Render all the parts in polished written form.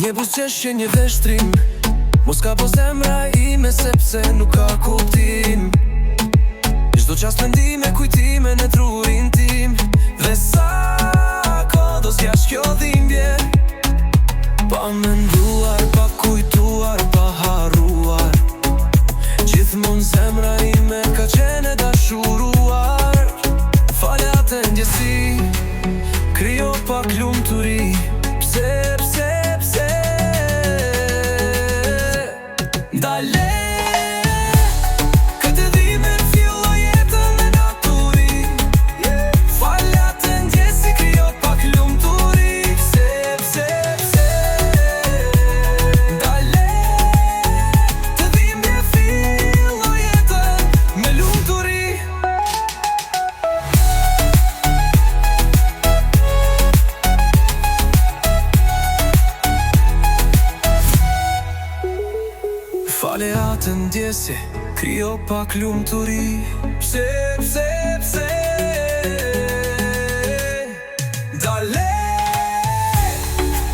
Një buzëqeshje, një veshtrim, mos ka po zemra ime sepse nuk ka kuptim. Çdo qast mendime, kujtime në trurin tim. Dhe sa kodos jashtë kjo dhimbje, pa menduar, pa kujtuar, pa harruar. Gjithmonë zemra ime ka qenë e dashuruar. Fale atë ndjesi, krijo pak lumturi. Pse Dale, këtë dhime filloj jetën me naturi. Fale atë ndjesi, krijo pak lumturi. Pse Dale, të dhime filloj jetën me lumturi. Fale atë ndjesi, krijo pak lumturi. Pse Dale,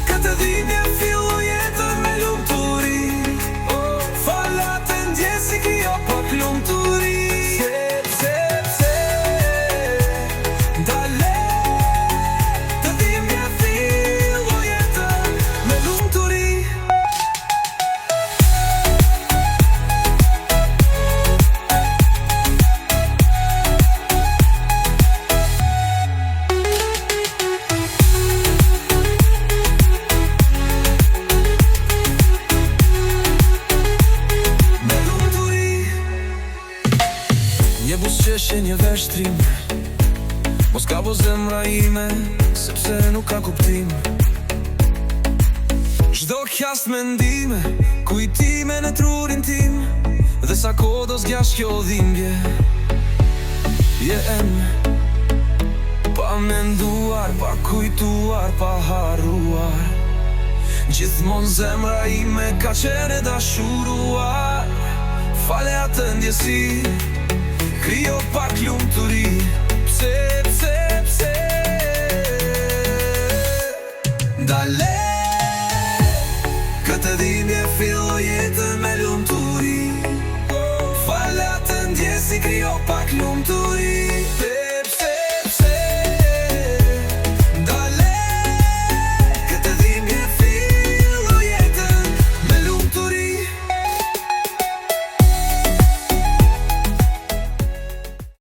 këtë dhimbje filloj jetën me lumturi. Fale atë ndjesi, krijo pak lumturi. Pse Dale, të dhimbje filloj jetën me lumturi. Një buzëqeshje, një veshtrim, mos ka po zemra ime sepse nuk ka kuptim. Çdo qast mendime, kujtime në trurin tim. Dhe sa kodos jashtë kjo dhimbje, pa menduar, pa kujtuar, pa harruar. Gjithmonë zemra ime ka qenë e dashuruar. Fale atë ndjesi, krijo pak lumturi. Pse Dale, këtë dhimbje filloj jetën